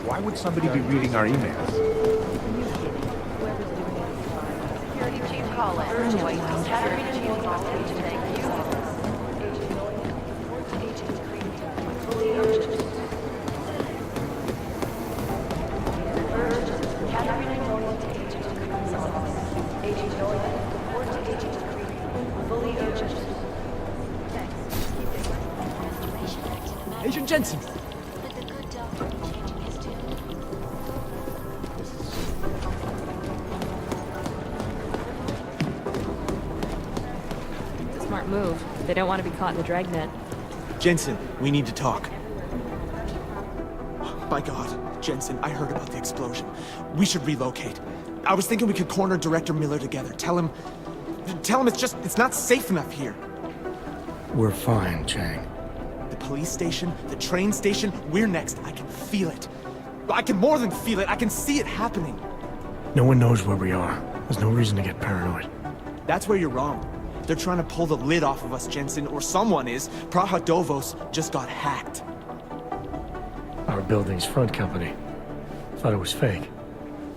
Why would somebody be reading our emails? Security Chief Collins. Security Chief Collins, thank you. Agent Jensen! It's a smart move. They don't want to be caught in the dragnet. Jensen, we need to talk. By God, Jensen, I heard about the explosion. We should relocate. I was thinking we could corner Director Miller together. Tell him it's not safe enough here. We're fine, Chang. The police station, the train station, we're next. I can feel it. I can more than feel it. I can see it happening. No one knows where we are. There's no reason to get paranoid. That's where you're wrong. They're trying to pull the lid off of us, Jensen, or someone is. Praha Dovos just got hacked. Our building's front company. Thought it was fake.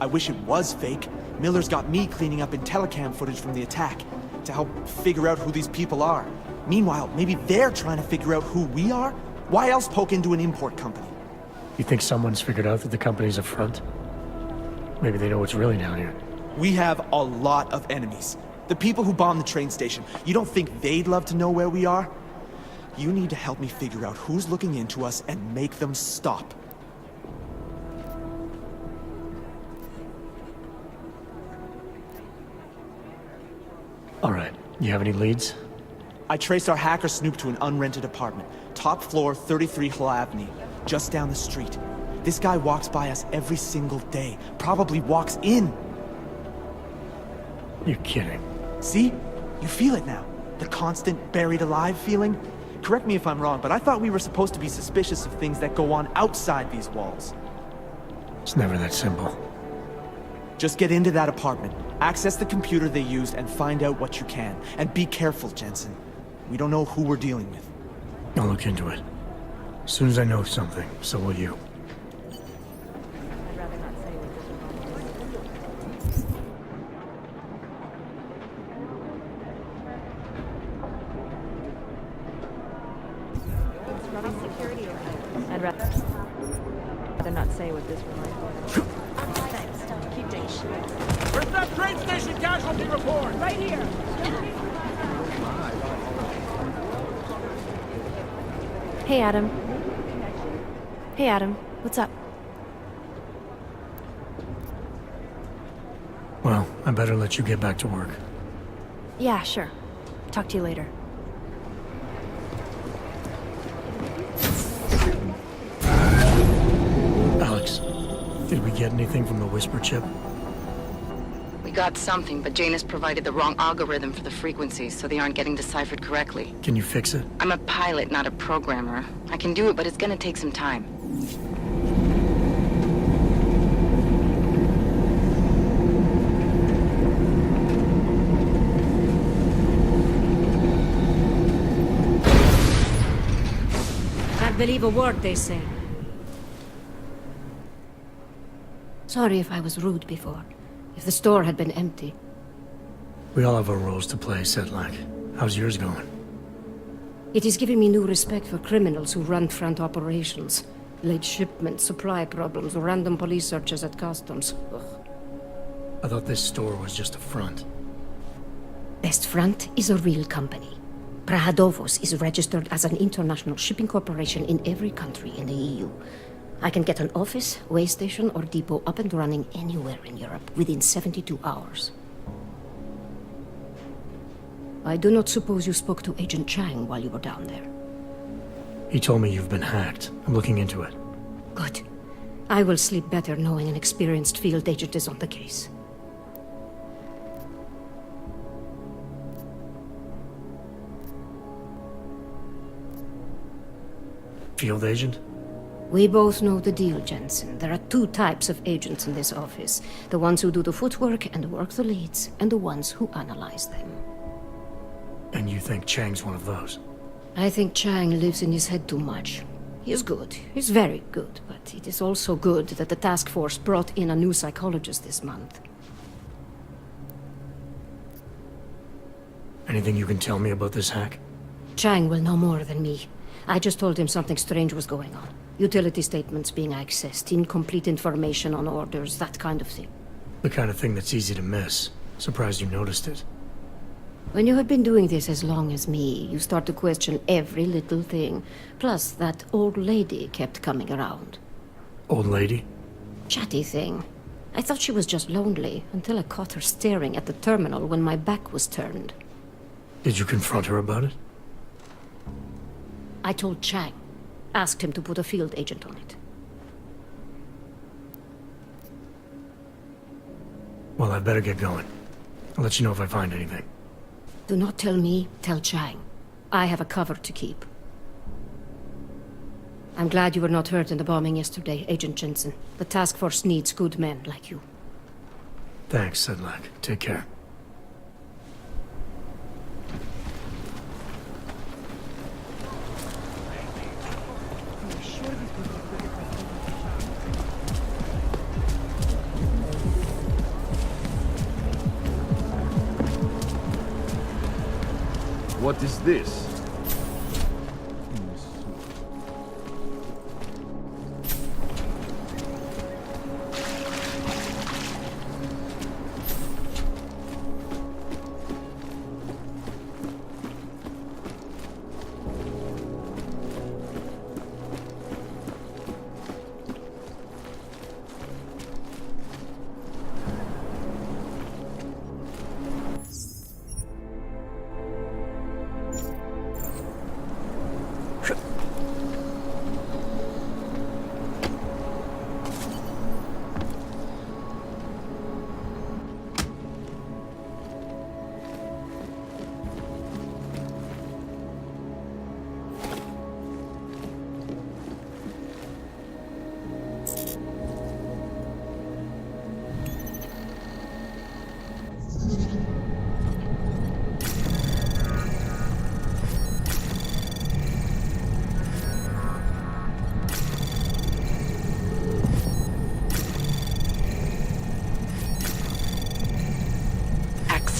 I wish it was fake. Miller's got me cleaning up IntelliCam footage from the attack to help figure out who these people are. Meanwhile, maybe they're trying to figure out who we are? Why else poke into an import company? You think someone's figured out that the company's a front? Maybe they know what's really down here. We have a lot of enemies. The people who bombed the train station. You don't think they'd love to know where we are? You need to help me figure out who's looking into us and make them stop. All right. You have any leads? I traced our hacker snoop to an unrented apartment. Top floor, 33 Hlavny, just down the street. This guy walks by us every single day. Probably walks in. You're kidding. See? You feel it now. The constant buried alive feeling. Correct me if I'm wrong, but I thought we were supposed to be suspicious of things that go on outside these walls. It's never that simple. Just get into that apartment, access the computer they used, and find out what you can. And be careful, Jensen. We don't know who we're dealing with. I'll look into it. As soon as I know something, so will you. I'd rather not say what this security around. I'd rather not say what this reminds me of. Where's that train station casualty report? Right here. Hey, Adam. Hey, Adam. What's up? Well, I better let you get back to work. Yeah, sure. Talk to you later. Alex, did we get anything from the Whisper chip? We got something, but Janus provided the wrong algorithm for the frequencies, so they aren't getting deciphered correctly. Can you fix it? I'm a pilot, not a programmer. I can do it, but it's gonna take some time. Can't believe a word they say. Sorry if I was rude before. If the store had been empty. We all have our roles to play, Sedlak. How's yours going? It is giving me new respect for criminals who run front operations. Late shipments, supply problems, random police searches at customs. Ugh. I thought this store was just a front. Best Front is a real company. Prahadovos is registered as an international shipping corporation in every country in the EU. I can get an office, way station, or depot up and running anywhere in Europe within 72 hours. I do not suppose you spoke to Agent Chang while you were down there. He told me you've been hacked. I'm looking into it. Good. I will sleep better knowing an experienced field agent is on the case. Field agent? We both know the deal, Jensen. There are two types of agents in this office. The ones who do the footwork and work the leads, and the ones who analyze them. And you think Chang's one of those? I think Chang lives in his head too much. He is good. He's very good, but it is also good that the task force brought in a new psychologist this month. Anything you can tell me about this hack? Chang will know more than me. I just told him something strange was going on. Utility statements being accessed, incomplete information on orders, that kind of thing. The kind of thing that's easy to miss. Surprised you noticed it. When you have been doing this as long as me, you start to question every little thing. Plus, that old lady kept coming around. Old lady? Chatty thing. I thought she was just lonely, until I caught her staring at the terminal when my back was turned. Did you confront her about it? I told Chang. Asked him to put a field agent on it. Well, I'd better get going. I'll let you know if I find anything. Do not tell me, tell Chang. I have a cover to keep. I'm glad you were not hurt in the bombing yesterday, Agent Jensen. The task force needs good men like you. Thanks, Sedlak. Take care. What is this?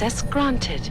Access granted.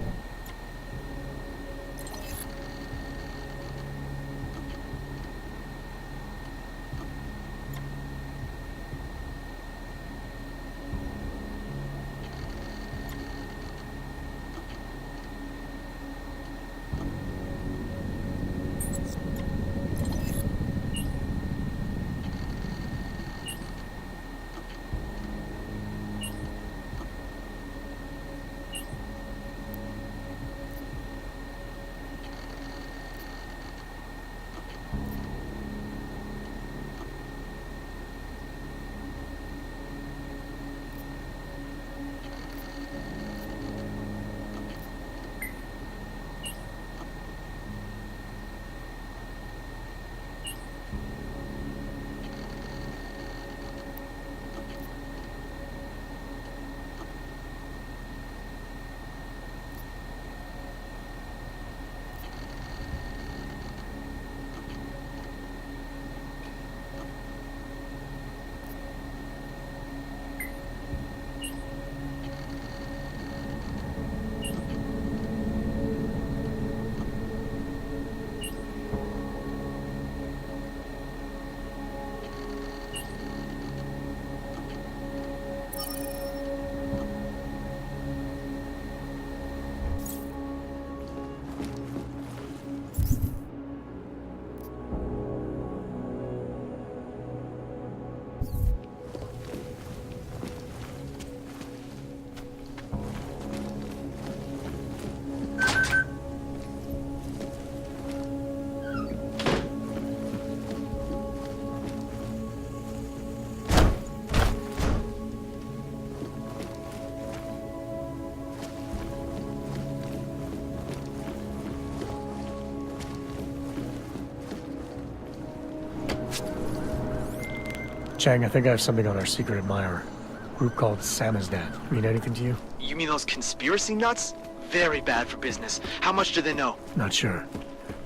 Chang, I think I have something on our secret admirer. Group called Samizdat. Mean anything to you? You mean those conspiracy nuts? Very bad for business. How much do they know? Not sure.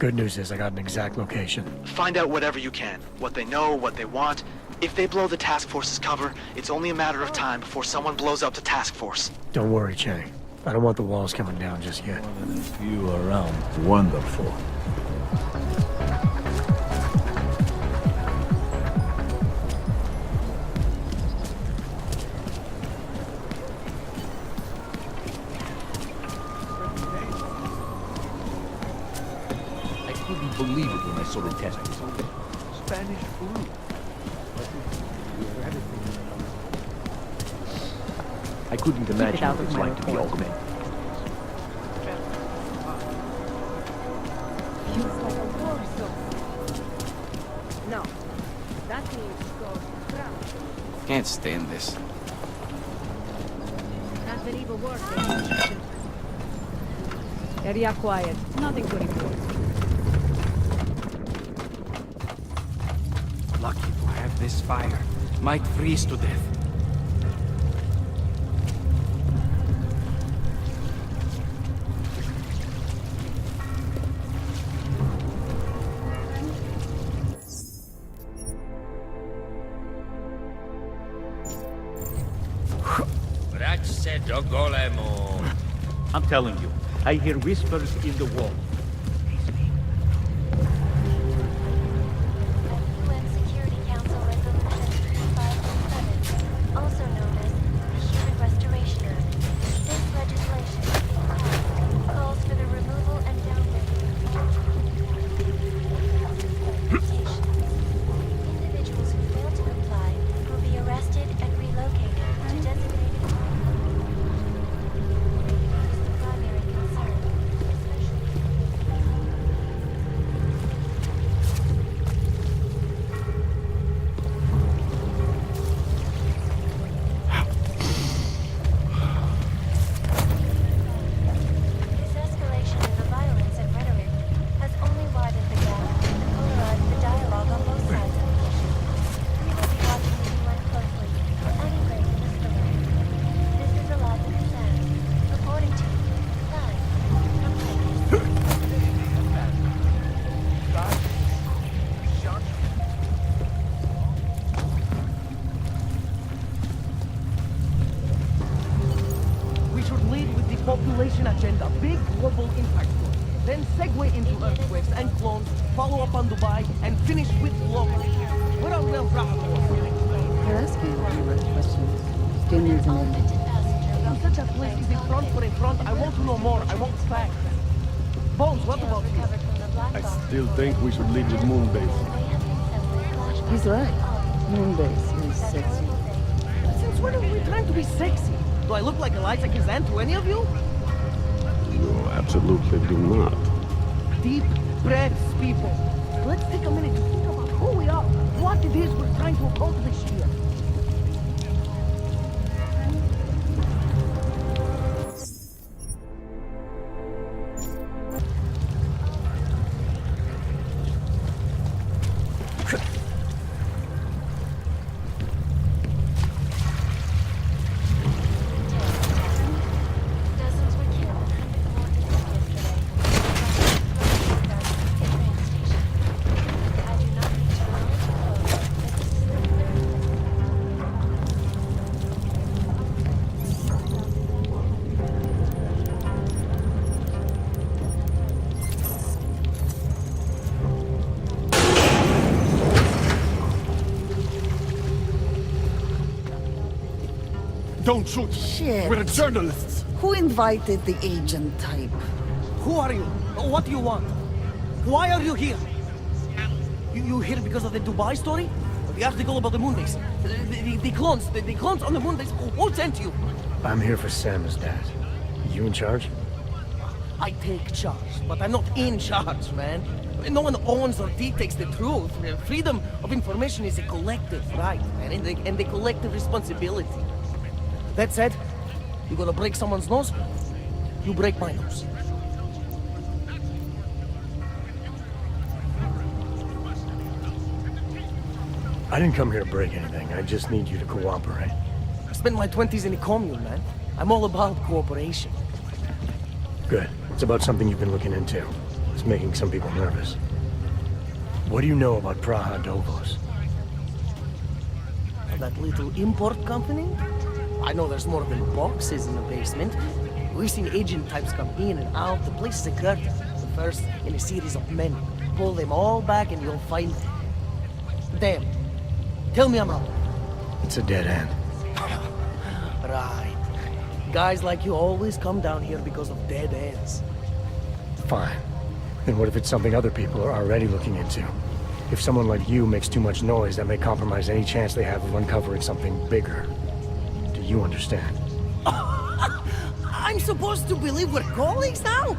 Good news is I got an exact location. Find out whatever you can. What they know, what they want. If they blow the task force's cover, it's only a matter of time before someone blows up the task force. Don't worry, Chang. I don't want the walls coming down just yet. More than a few around. Wonderful. I couldn't believe it when I saw the test. Spanish flu. I couldn't imagine out what of it's my like to be report. augmented. No. That means go. Can't stand this. That's an evil word. Area quiet. Nothing to report. Lucky to have this fire. Might freeze to death. I'm telling you, I hear whispers in the wall. UN Security Council Resolution 357, also known as the Human Restoration Act. This legislation, if passed, calls for the removal and downgrading of all expectations. Individuals who fail to comply will be arrested and relocated to designated is the primary concern, especially this escalation in the violence and rhetoric has only widened the gap and polarized the dialogue on both sides of the issue. We will be watching the UN closely for any break in this debate. This is Eliza Hassan, reporting to you, live from Vegas. We should lead with the population agenda, big global impact story. Then segue into earthquakes and clones, follow up on Dubai, and finish with local. Where are Mel You're asking all the right questions. Still needs an end. If such a place is a front for a front, I want to know more. I want facts. Bones, what about you? I Still think we should lead with Moonbase. He's right. Moonbase is sexy. Since when are we trying to be sexy? Do I look like Eliza Kazan to any of you? You absolutely do not. Deep breaths, people. Let's take a minute to think about who we are, what it is we're trying to accomplish here. Dozens were killed and more injured yesterday. I do not need to remind you, folks, that this is the third Don't shoot! Shit. We're journalists! Who invited the agent type? Who are you? What do you want? Why are you here? You here because of the Dubai story? The article about the Moonbase? The clones? The clones on the Moonbase? Who sent you? I'm here for Sam's dad. You in charge? I take charge, but I'm not in charge, man. No one owns or dictates the truth. Freedom of information is a collective right, man, and a collective responsibility. That said, you gonna break someone's nose? You break my nose. I didn't come here to break anything. I just need you to cooperate. I spent my 20s in a commune, man. I'm all about cooperation. Good. It's about something you've been looking into. It's making some people nervous. What do you know about Praha Dovos? That little import company? I know there's more than boxes in the basement. We've seen agent types come in and out. The place is a curtain. The first in a series of many. Pull them all back and you'll find... Damn. Tell me I'm wrong. It's a dead end. Right. Guys like you always come down here because of dead ends. Fine. Then what if it's something other people are already looking into? If someone like you makes too much noise, that may compromise any chance they have of uncovering something bigger. Do you understand? I'm supposed to believe we're colleagues now?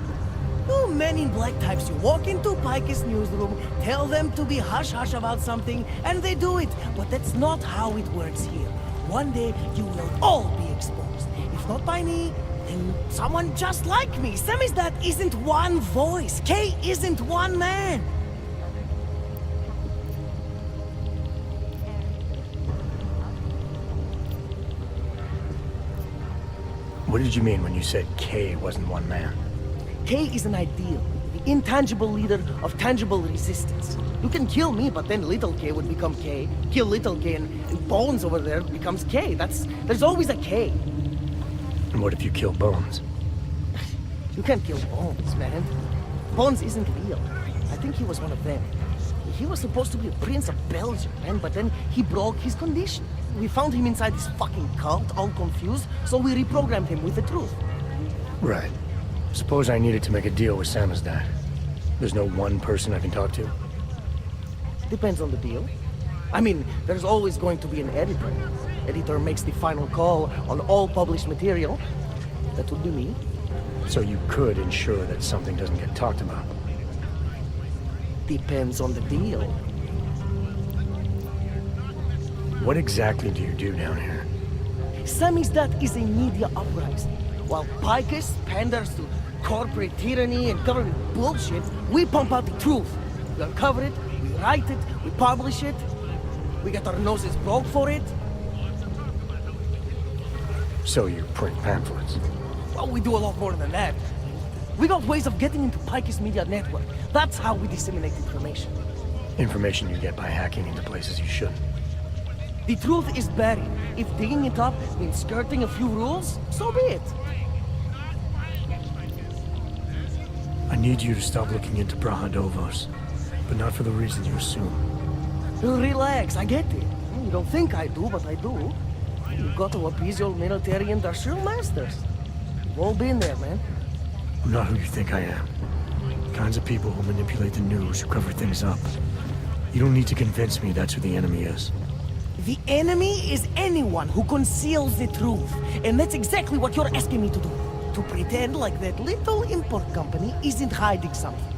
You men in black types, you walk into Pike's newsroom, tell them to be hush-hush about something, and they do it. But that's not how it works here. One day, you will all be exposed. If not by me, then someone just like me. Samizdat isn't one voice. K isn't one man. What did you mean when you said K wasn't one man? K is an ideal, the intangible leader of tangible resistance. You can kill me, but then little K would become K. Kill little K and Bones over there becomes K. There's always a K. And what if you kill Bones? You can't kill Bones, man. Bones isn't real. I think he was one of them. He was supposed to be a prince of Belgium, man, but then he broke his condition. We found him inside this fucking cult, all confused, so we reprogrammed him with the truth. Right. Suppose I needed to make a deal with Samizdat. There's no one person I can talk to? Depends on the deal. I mean, there's always going to be an editor. Editor makes the final call on all published material. That would be me. So you could ensure that something doesn't get talked about? Depends on the deal. What exactly do you do down here? Samizdat is a media uprising. While Picus panders to corporate tyranny and government bullshit, we pump out the truth. We uncover it, we write it, we publish it. We get our noses broke for it. So you print pamphlets? Well, we do a lot more than that. We got ways of getting into Picus media network. That's how we disseminate information. Information you get by hacking into places you shouldn't. The truth is buried. If digging it up means skirting a few rules, so be it. I need you to stop looking into Praha Dovos, but not for the reason you assume. Relax, I get it. You don't think I do, but I do. You've got to appease your military industrial masters. We've all been there, man. I'm not who you think I am. The kinds of people who manipulate the news, who cover things up. You don't need to convince me that's who the enemy is. The enemy is anyone who conceals the truth. And that's exactly what you're asking me to do. To pretend like that little import company isn't hiding something.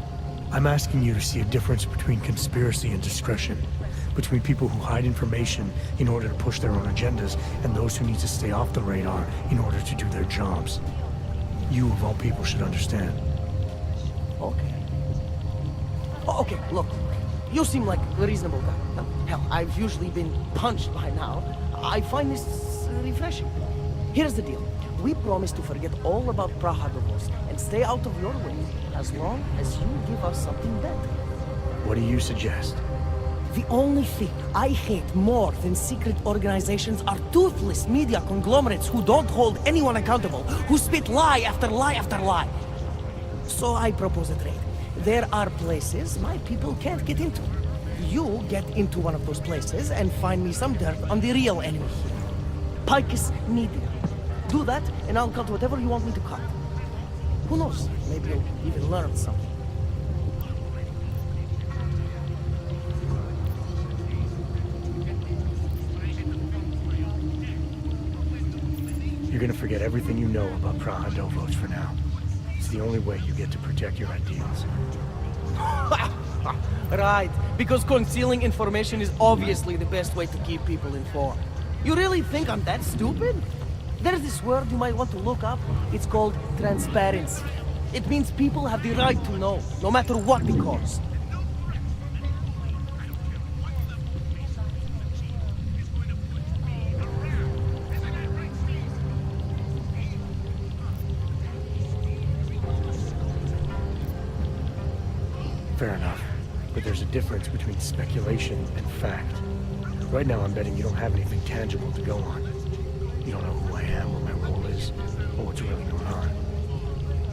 I'm asking you to see a difference between conspiracy and discretion. Between people who hide information in order to push their own agendas, and those who need to stay off the radar in order to do their jobs. You, of all people, should understand. Okay. Okay, look. You seem like a reasonable guy. Hell, I've usually been punched by now. I find this refreshing. Here's the deal. We promise to forget all about Praha Dovos and stay out of your way, as long as you give us something better. What do you suggest? The only thing I hate more than secret organizations are toothless media conglomerates who don't hold anyone accountable, who spit lie after lie after lie. So I propose a trade. There are places my people can't get into. You get into one of those places and find me some dirt on the real enemy here. Picus Media. Do that, and I'll cut whatever you want me to cut. Who knows? Maybe you'll even learn something. You're gonna forget everything you know about Praha Dovos for now. It's the only way you get to protect your ideals. Right, because concealing information is obviously the best way to keep people informed. You really think I'm that stupid? There's this word you might want to look up. It's called transparency. It means people have the right to know, no matter what the cost. Fair enough. But there's a difference between speculation and fact. Right now I'm betting you don't have anything tangible to go on. You don't know who I am, what my role is, or what's really going on.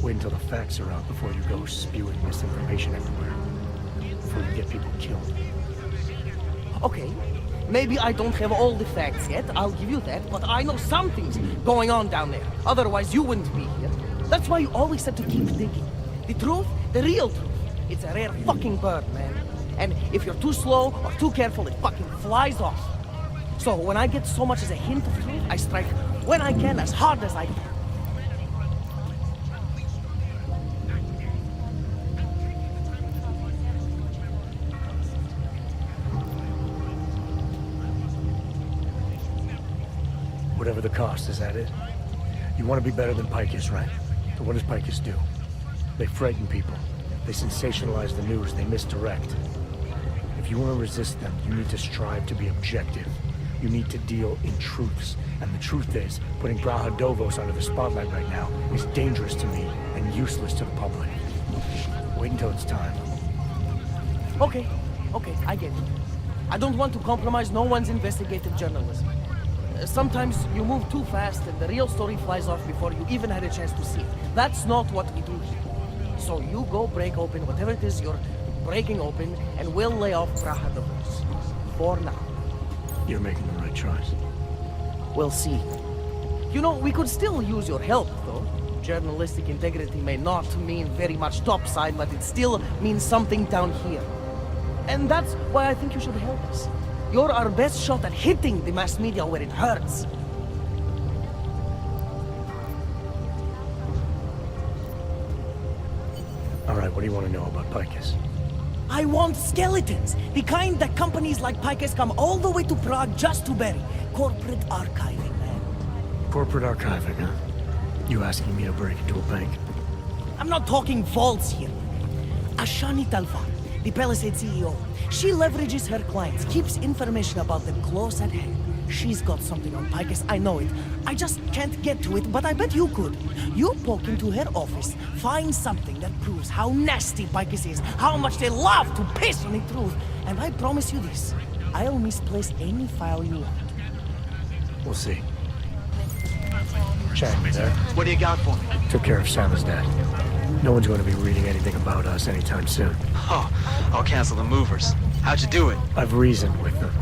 Wait until the facts are out before you go spewing misinformation everywhere. Before you get people killed. Okay, maybe I don't have all the facts yet, I'll give you that, but I know something's going on down there. Otherwise you wouldn't be here. That's why you always have to keep digging. The truth, the real truth. It's a rare fucking bird, man. And if you're too slow or too careful, it fucking flies off. So when I get so much as a hint of truth, I strike when I can, as hard as I can. Whatever the cost, is that it? You want to be better than Picus, right? So what does Picus do? They frighten people. They sensationalize the news, they misdirect. If you want to resist them, you need to strive to be objective. You need to deal in truths. And the truth is, putting Brahadovos under the spotlight right now is dangerous to me and useless to the public. Wait until it's time. Okay, I get it. I don't want to compromise no one's investigative journalism. Sometimes you move too fast and the real story flies off before you even had a chance to see it. That's not what we do here. So you go break open whatever it is you're breaking open, and we'll lay off Brahadovos. For now. You're making the right choice. We'll see. You know, we could still use your help, though. Journalistic integrity may not mean very much topside, but it still means something down here. And that's why I think you should help us. You're our best shot at hitting the mass media where it hurts. Alright, what do you want to know about Picus? I want skeletons! The kind that companies like Picus come all the way to Prague just to bury. Corporate archiving, man. Corporate archiving, huh? You asking me to break into a bank? I'm not talking vaults here. Ashani Talvan, the Palisade CEO, she leverages her clients, keeps information about them close at hand. She's got something on Picus, I know it. I just can't get to it, but I bet you could. You poke into her office, find something that proves how nasty Picus is, how much they love to piss on the truth, and I promise you this, I'll misplace any file you want. We'll see. Chad, me there? What do you got for me? Took care of Sal's dad. No one's going to be reading anything about us anytime soon. Oh, I'll cancel the movers. How'd you do it? I've reasoned with them.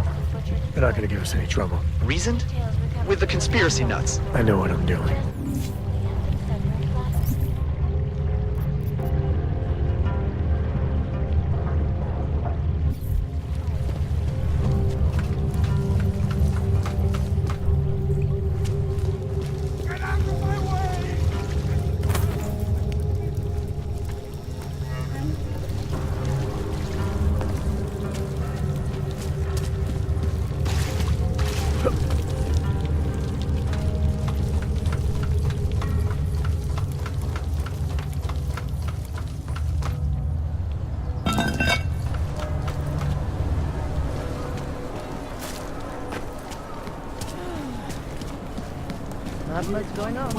They're not going to give us any trouble. Reasoned? With the conspiracy nuts? I know what I'm doing. Not much going on.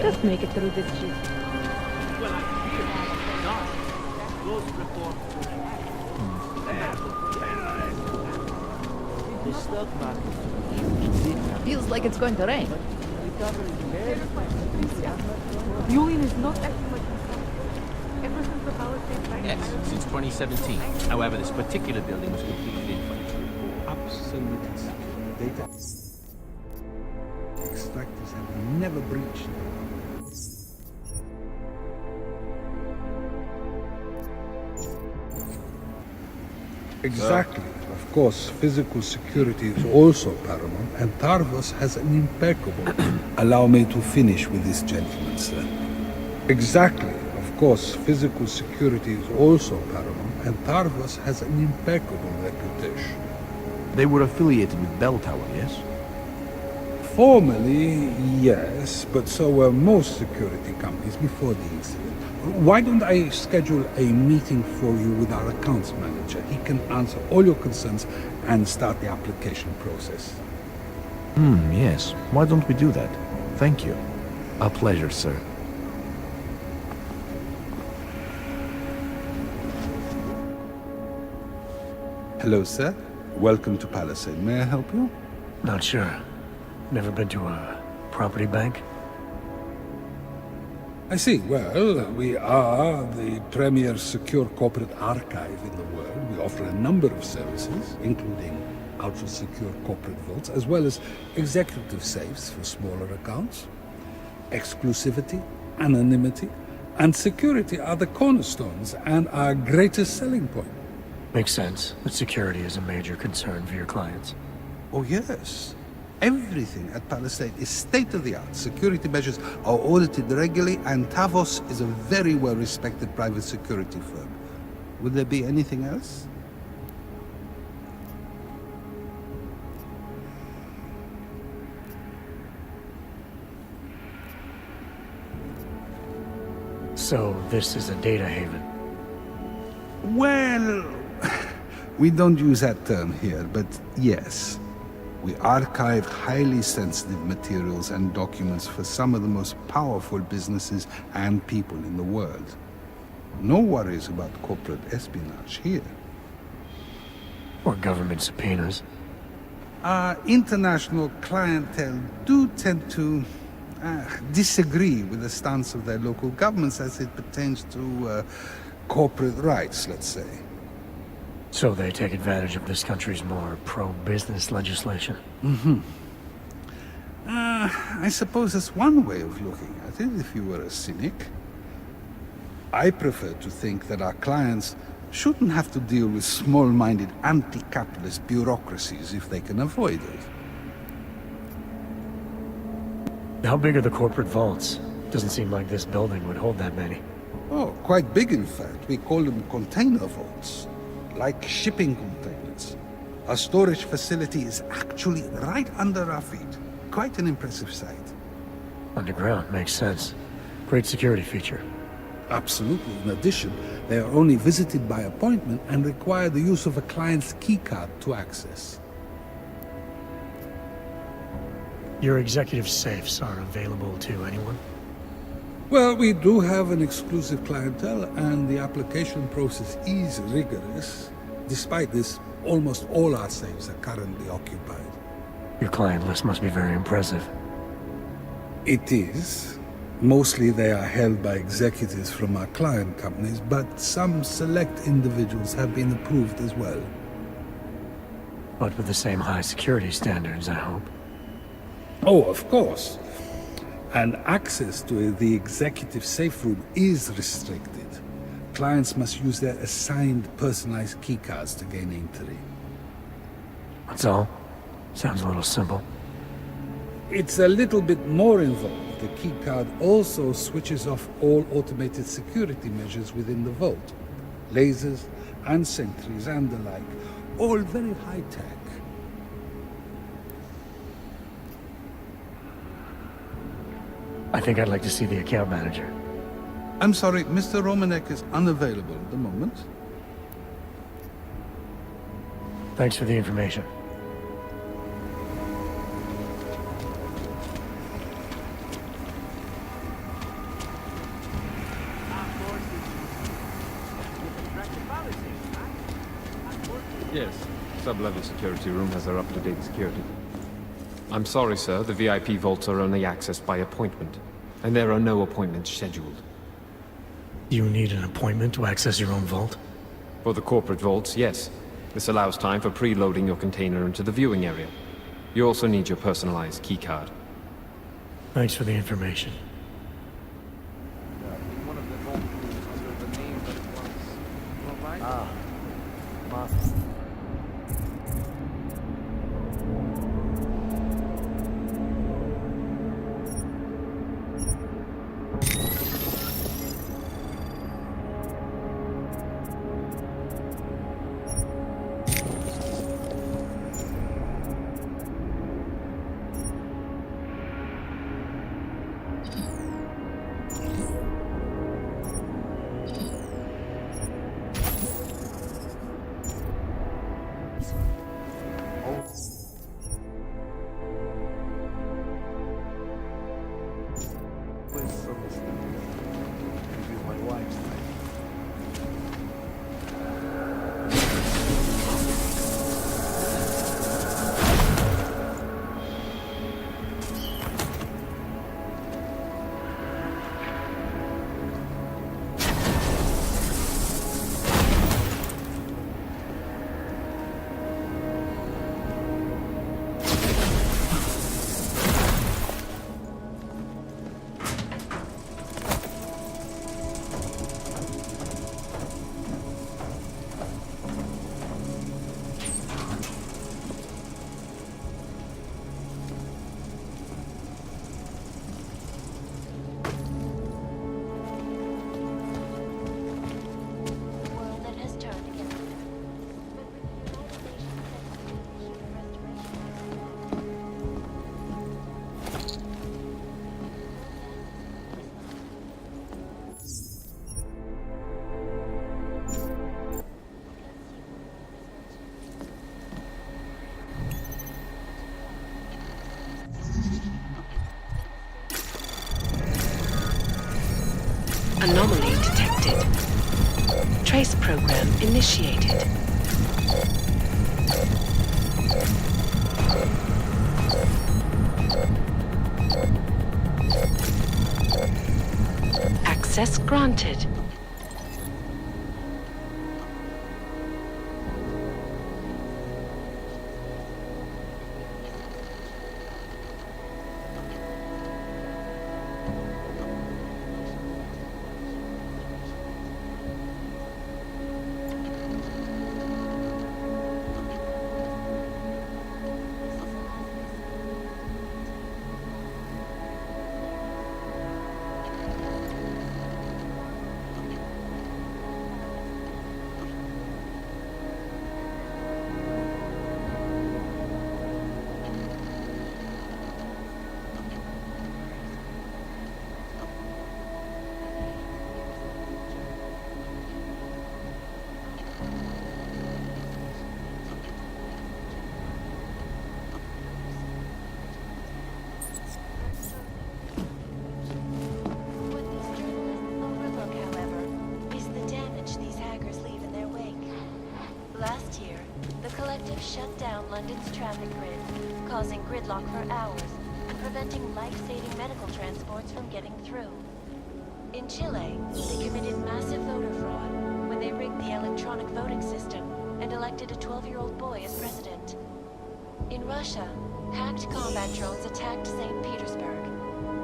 Just make it through this shit. Feels like it's going to rain. Yulian is not acting like himself. Ever since the Palisade fight. Yes, since 2017. However, this particular building was completed in 2022. Absolutely. Data extractors have never breached. Exactly. Of course, physical security is also paramount, and Tarvos has an impeccable... Allow me to finish with this gentleman, sir. Exactly. Of course, physical security is also paramount, and Tarvos has an impeccable reputation. They were affiliated with Bell Tower, yes? Formally, yes, but so were most security companies before the incident. Why don't I schedule a meeting for you with our accounts manager? He can answer all your concerns and start the application process. Yes. Why don't we do that? Thank you. A pleasure, sir. Hello, sir. Welcome to Palisade. May I help you? Not sure. Never been to a property bank? I see. Well, we are the premier secure corporate archive in the world. We offer a number of services, including ultra-secure corporate vaults, as well as executive safes for smaller accounts. Exclusivity, anonymity, and security are the cornerstones and our greatest selling point. Makes sense that security is a major concern for your clients. Oh, yes. Everything at Palisade is state-of-the-art. Security measures are audited regularly, and Tavos is a very well-respected private security firm. Would there be anything else? So, this is a data haven? Well, we don't use that term here, but yes. We archive highly sensitive materials and documents for some of the most powerful businesses and people in the world. No worries about corporate espionage here. Or government subpoenas? Our international clientele do tend to disagree with the stance of their local governments as it pertains to corporate rights, let's say. So they take advantage of this country's more pro-business legislation? I suppose that's one way of looking at it, if you were a cynic. I prefer to think that our clients shouldn't have to deal with small-minded anti-capitalist bureaucracies if they can avoid it. How big are the corporate vaults? Doesn't seem like this building would hold that many. Oh, quite big in fact. We call them container vaults. Like shipping containers. Our storage facility is actually right under our feet. Quite an impressive sight. Underground, makes sense. Great security feature. Absolutely. In addition, they are only visited by appointment and require the use of a client's keycard to access. Your executive safes are available to anyone? Well, we do have an exclusive clientele, and the application process is rigorous. Despite this, almost all our safes are currently occupied. Your client list must be very impressive. It is. Mostly they are held by executives from our client companies, but some select individuals have been approved as well. But with the same high security standards, I hope. Oh, of course. And access to the executive safe room is restricted. Clients must use their assigned personalized keycards to gain entry. That's all? Sounds a little simple. It's a little bit more involved. The keycard also switches off all automated security measures within the vault. Lasers and sentries and the like. All very high-tech. I think I'd like to see the account manager. I'm sorry, Mr. Romanek is unavailable at the moment. Thanks for the information. Yes, sub-level security room has our up-to-date security. I'm sorry, sir, the VIP vaults are only accessed by appointment, and there are no appointments scheduled. You need an appointment to access your own vault? For the corporate vaults, yes. This allows time for preloading your container into the viewing area. You also need your personalized keycard. Thanks for the information. Anomaly detected. Trace program initiated. Access granted. Shut down London's traffic grid, causing gridlock for hours and preventing life-saving medical transports from getting through. In Chile, they committed massive voter fraud when they rigged the electronic voting system and elected a 12-year-old boy as president. In Russia, hacked combat drones attacked St. Petersburg.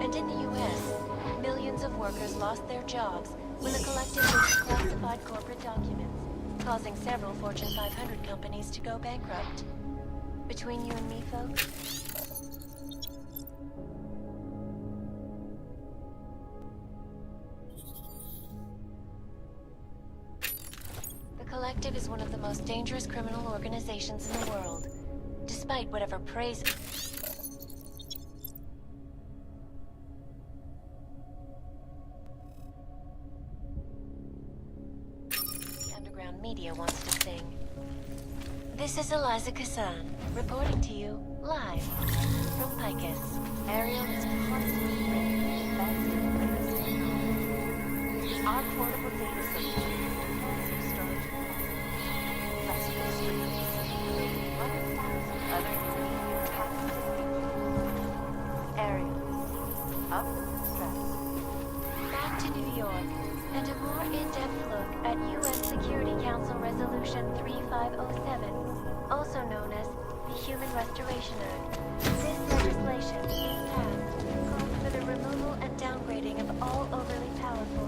And in the US, millions of workers lost their jobs when the collective leaked classified corporate documents, causing several Fortune 500 companies to go bankrupt. Between you and me, folks, the Collective is one of the most dangerous criminal organizations in the world, despite whatever praise. Media wants to sing. This is Eliza Kazan, reporting to you live from Picus. Ariel is constantly ready thanks to the latest technology. Our portable data system has massive storage capacity, flexible screens, 100,000 other new patented features. Ariel, up with the stress. Back to New York. And a more in-depth look at UN Security Council Resolution 3507, also known as the Human Restoration Act. This legislation, if passed, calls for the removal and downgrading of all overly powerful,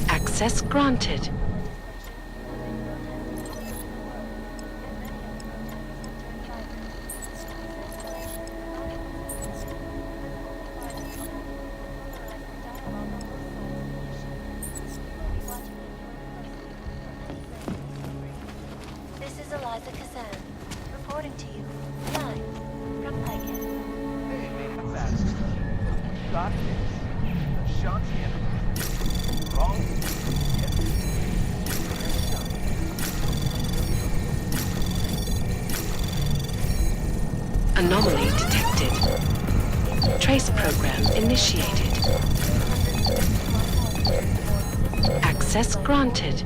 Access granted. This is Eliza Kazan, reporting to you live from Picus. Hey, maybe fast. We got this. The shot's here. Wrong. Anomaly detected. Trace program initiated. Access granted.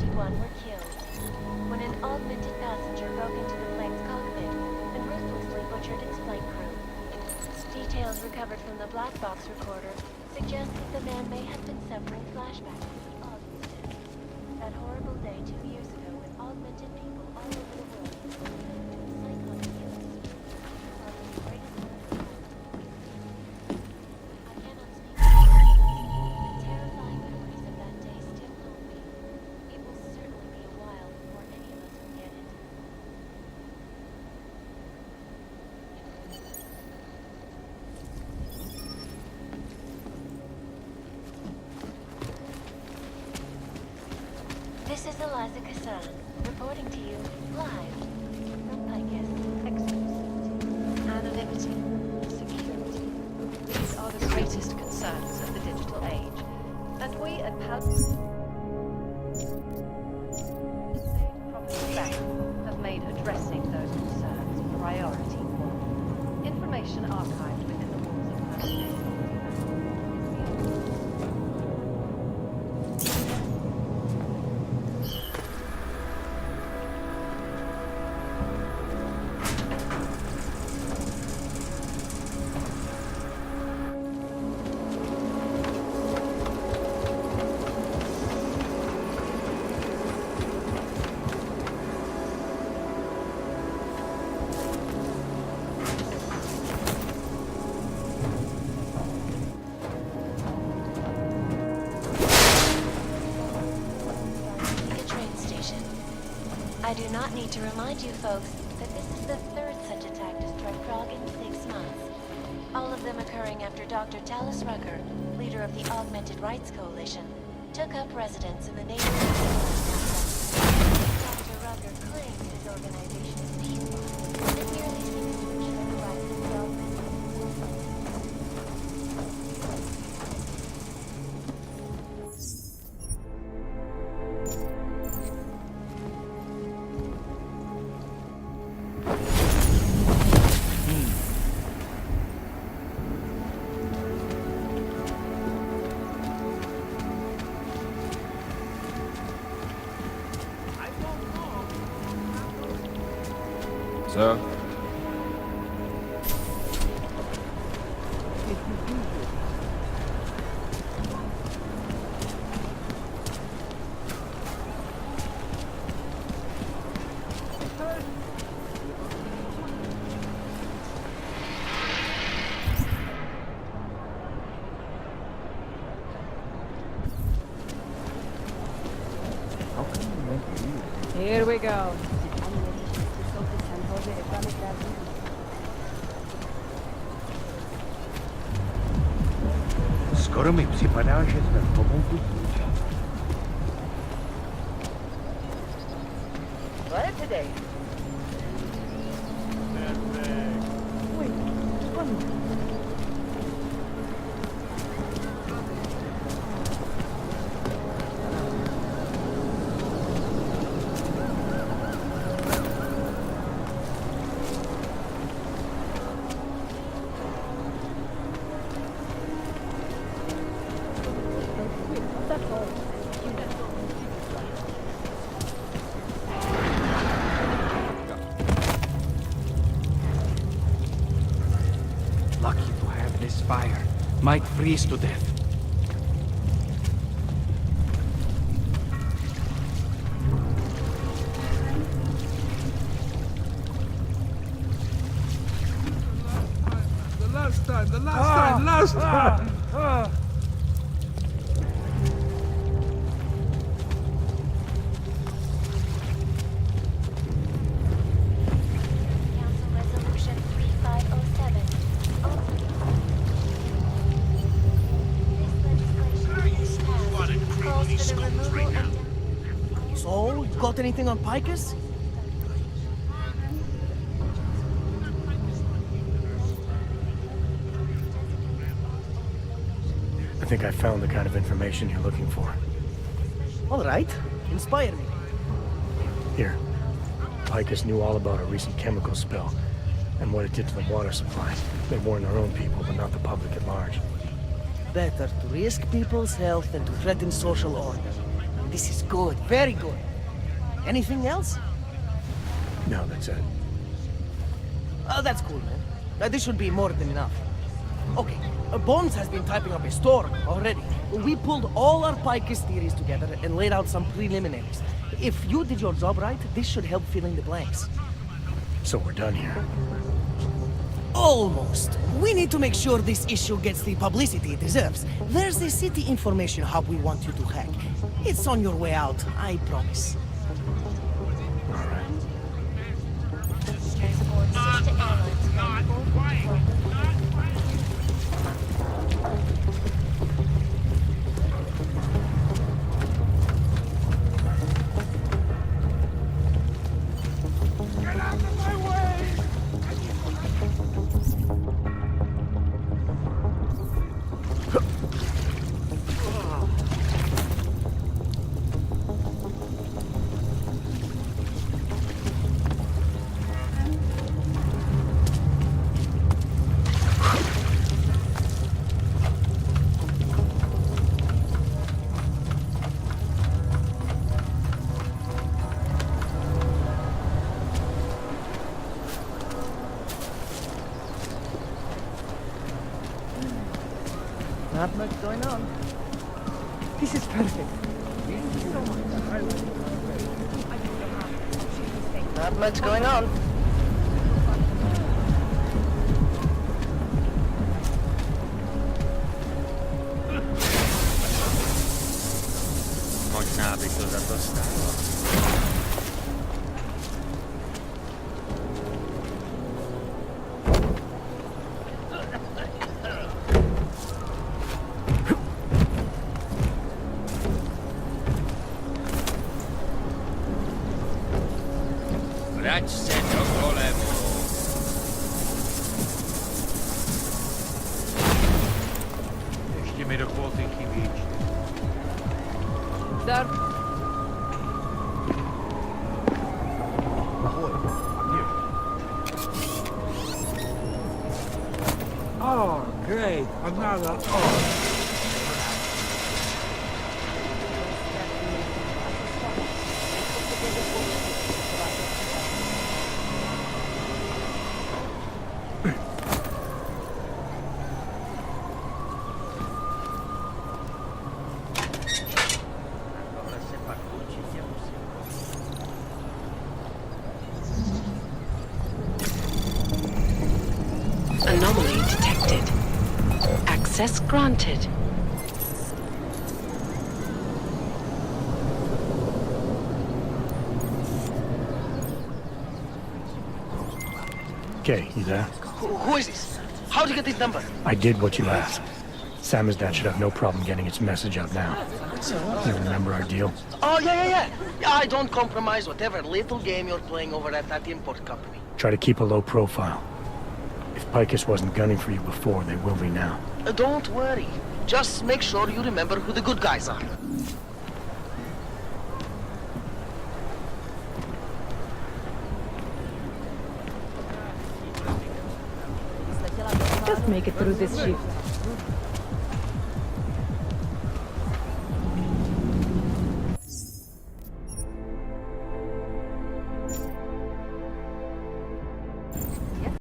When an augmented passenger broke into the plane's cockpit and ruthlessly butchered its flight crew. Details recovered from the black box recorder suggest that the man may have been suffering flashbacks of August. That horrible day 2 years ago when augmented people all over the world psychotic illness causing the greatest I cannot speak the terrifying memories of that day still haunt me. It will certainly be a while before any of us forget it. This is Eliza Kazan, reporting to you live from Picus. Exclusivity. Anonymity. have made addressing those concerns a priority. Information archived within the walls of Paladin. I do not need to remind you folks that this is the third such attack to strike Prague in 6 months. All of them occurring after Dr. Tallis Rucker, leader of the Augmented Rights Coalition, took up residence in the neighborhood of Dr. Rucker claims his organization is peaceful and merely seeks to ensure the rights of the augmented. Sir? Here we go. Skoro mi připadá, že jsme pomalu. What today? Wait, one. Lucky to have this fire. Might freeze to death. The last time! Council Resolution 3507. This legislation calls for the removal and So, got anything on Picus? I think I found the kind of information you're looking for. All right, inspire me. Here. Picus knew all about a recent chemical spill and what it did to the water supply. They warned their own people, but not the public at large. Better to risk people's health than to threaten social order. This is good, very good. Anything else? No, that's it. Oh, that's cool, man. This should be more than enough. Okay, Bones has been typing up a story already. We pulled all our Picus theories together and laid out some preliminaries. If you did your job right, this should help fill in the blanks. So we're done here. Almost. We need to make sure this issue gets the publicity it deserves. There's a city information hub we want you to hack. It's on your way out, I promise. Not much going on. This is perfect. Not much going on. Možná by to za to stálo. Vrať se do golemu. Ještě mi do kvóty chybí. Zdar. Oh, great. Another. Oh. Anomaly detected. Access granted. Okay, you there? Who is this? How'd you get this number? I did what you asked. Samizdat should have no problem getting its message out now. You remember our deal? Oh, yeah. I don't compromise whatever little game you're playing over at that import company. Try to keep a low profile. If Picus wasn't gunning for you before, they will be now. Don't worry. Just make sure you remember who the good guys are. Just make it through this shift.